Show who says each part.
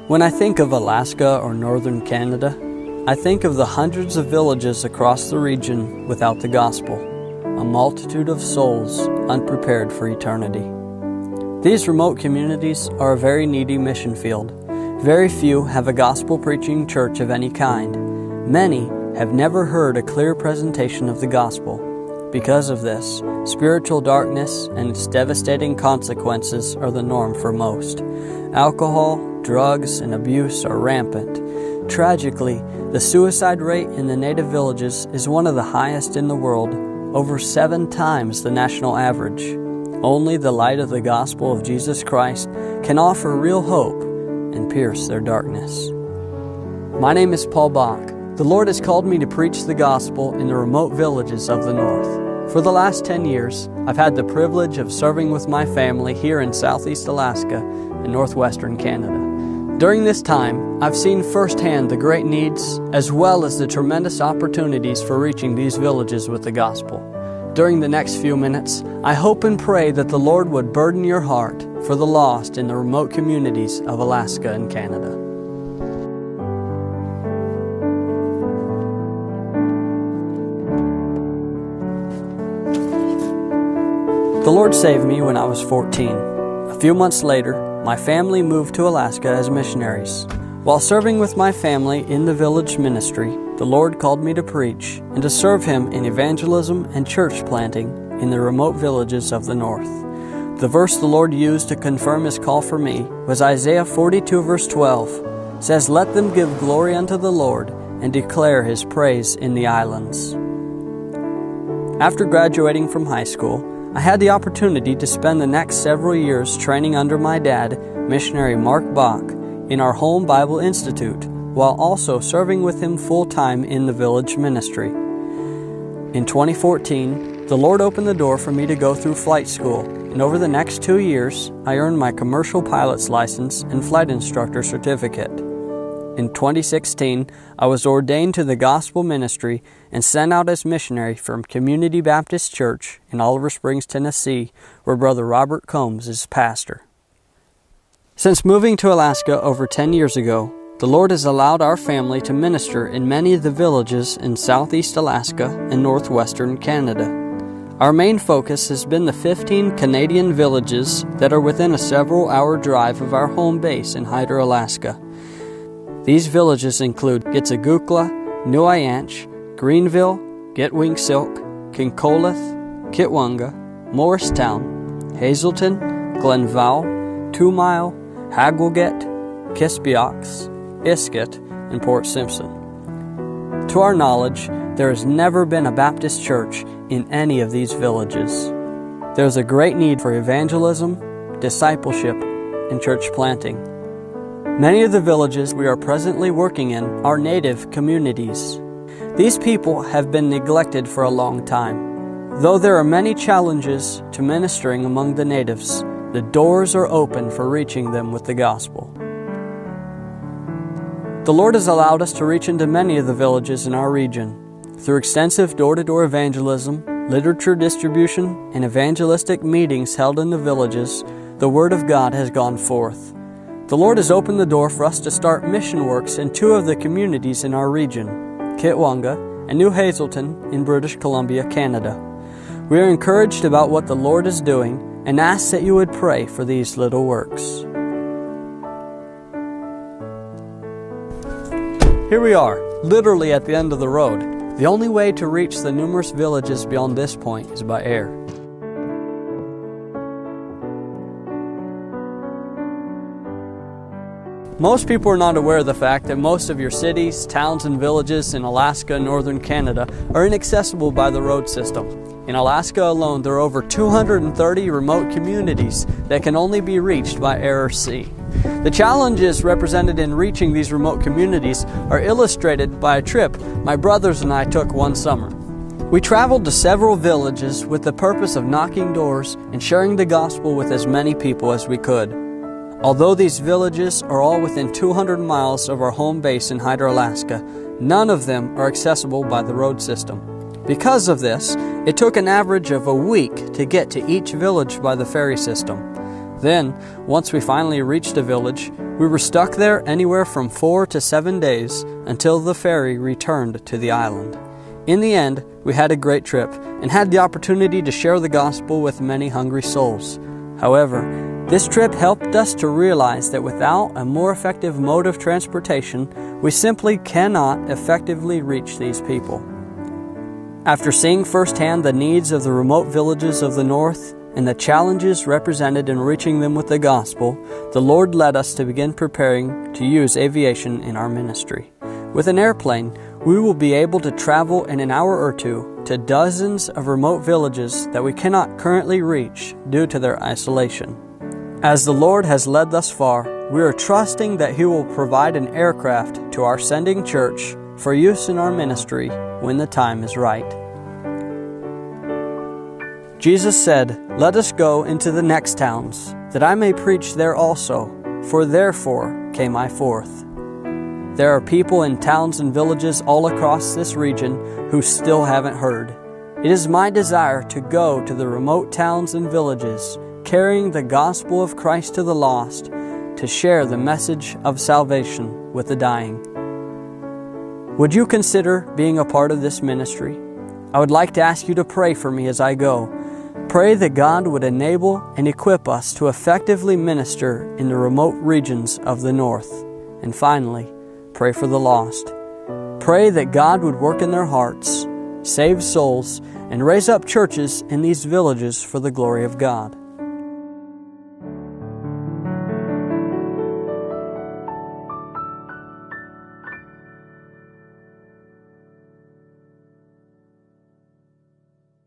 Speaker 1: When I think of Alaska or northern Canada, I think of the hundreds of villages across the region without the gospel, a multitude of souls unprepared for eternity. These remote communities are a very needy mission field. Very few have a gospel-preaching church of any kind. Many have never heard a clear presentation of the gospel. Because of this, spiritual darkness and its devastating consequences are the norm for most. Alcohol, drugs, and abuse are rampant. Tragically, the suicide rate in the native villages is one of the highest in the world, over 7 times the national average. Only the light of the gospel of Jesus Christ can offer real hope and pierce their darkness. My name is Paul Bach. The Lord has called me to preach the gospel in the remote villages of the north. For the last 10 years, I've had the privilege of serving with my family here in southeast Alaska and northwestern Canada. During this time, I've seen firsthand the great needs as well as the tremendous opportunities for reaching these villages with the gospel. During the next few minutes, I hope and pray that the Lord would burden your heart for the lost in the remote communities of Alaska and Canada. The Lord saved me when I was 14. A few months later, my family moved to Alaska as missionaries. While serving with my family in the village ministry, the Lord called me to preach and to serve Him in evangelism and church planting in the remote villages of the north. The verse the Lord used to confirm His call for me was Isaiah 42 verse 12. It says, "Let them give glory unto the Lord and declare His praise in the islands." After graduating from high school, I had the opportunity to spend the next several years training under my dad, Missionary Bach, in our home Bible Institute, while also serving with him full-time in the village ministry. In 2014, the Lord opened the door for me to go through flight school, and over the next 2 years, I earned my commercial pilot's license and flight instructor certificate. In 2016, I was ordained to the gospel ministry and sent out as missionary from Community Baptist Church in Oliver Springs, Tennessee, where Brother Robert Combs is pastor. Since moving to Alaska over 10 years ago, the Lord has allowed our family to minister in many of the villages in southeast Alaska and northwestern Canada. Our main focus has been the 15 Canadian villages that are within a several-hour drive of our home base in Hyder, Alaska. These villages include Gitsigukla, Nuianch, Greenville, Gitwing-Silk, Kincolith, Kitwanga, Morristown, Hazelton, Glenval, 2 Mile, Hagwilget, Kispiox, Iskut, and Port Simpson. To our knowledge, there has never been a Baptist church in any of these villages. There is a great need for evangelism, discipleship, and church planting. Many of the villages we are presently working in are native communities. These people have been neglected for a long time. Though there are many challenges to ministering among the natives, the doors are open for reaching them with the gospel. The Lord has allowed us to reach into many of the villages in our region. Through extensive door-to-door evangelism, literature distribution, and evangelistic meetings held in the villages, the Word of God has gone forth. The Lord has opened the door for us to start mission works in 2 of the communities in our region, Kitwanga and New Hazelton in British Columbia, Canada. We are encouraged about what the Lord is doing and ask that you would pray for these little works. Here we are, literally at the end of the road. The only way to reach the numerous villages beyond this point is by air. Most people are not aware of the fact that most of your cities, towns, and villages in Alaska and northern Canada are inaccessible by the road system. In Alaska alone, there are over 230 remote communities that can only be reached by air or sea. The challenges represented in reaching these remote communities are illustrated by a trip my brothers and I took one summer. We traveled to several villages with the purpose of knocking doors and sharing the gospel with as many people as we could. Although these villages are all within 200 miles of our home base in Hyder, Alaska, none of them are accessible by the road system. Because of this, it took an average of a week to get to each village by the ferry system. Then, once we finally reached a village, we were stuck there anywhere from 4 to 7 days until the ferry returned to the island. In the end, we had a great trip and had the opportunity to share the gospel with many hungry souls. However, this trip helped us to realize that without a more effective mode of transportation, we simply cannot effectively reach these people. After seeing firsthand the needs of the remote villages of the north and the challenges represented in reaching them with the gospel, the Lord led us to begin preparing to use aviation in our ministry. With an airplane, we will be able to travel in an hour or two to dozens of remote villages that we cannot currently reach due to their isolation. As the Lord has led thus far, we are trusting that He will provide an aircraft to our sending church for use in our ministry when the time is right. Jesus said, "Let us go into the next towns, that I may preach there also, for therefore came I forth." There are people in towns and villages all across this region who still haven't heard. It is my desire to go to the remote towns and villages, carrying the gospel of Christ to the lost, to share the message of salvation with the dying. Would you consider being a part of this ministry? I would like to ask you to pray for me as I go. Pray that God would enable and equip us to effectively minister in the remote regions of the north. And finally, pray for the lost. Pray that God would work in their hearts, save souls, and raise up churches in these villages for the glory of God.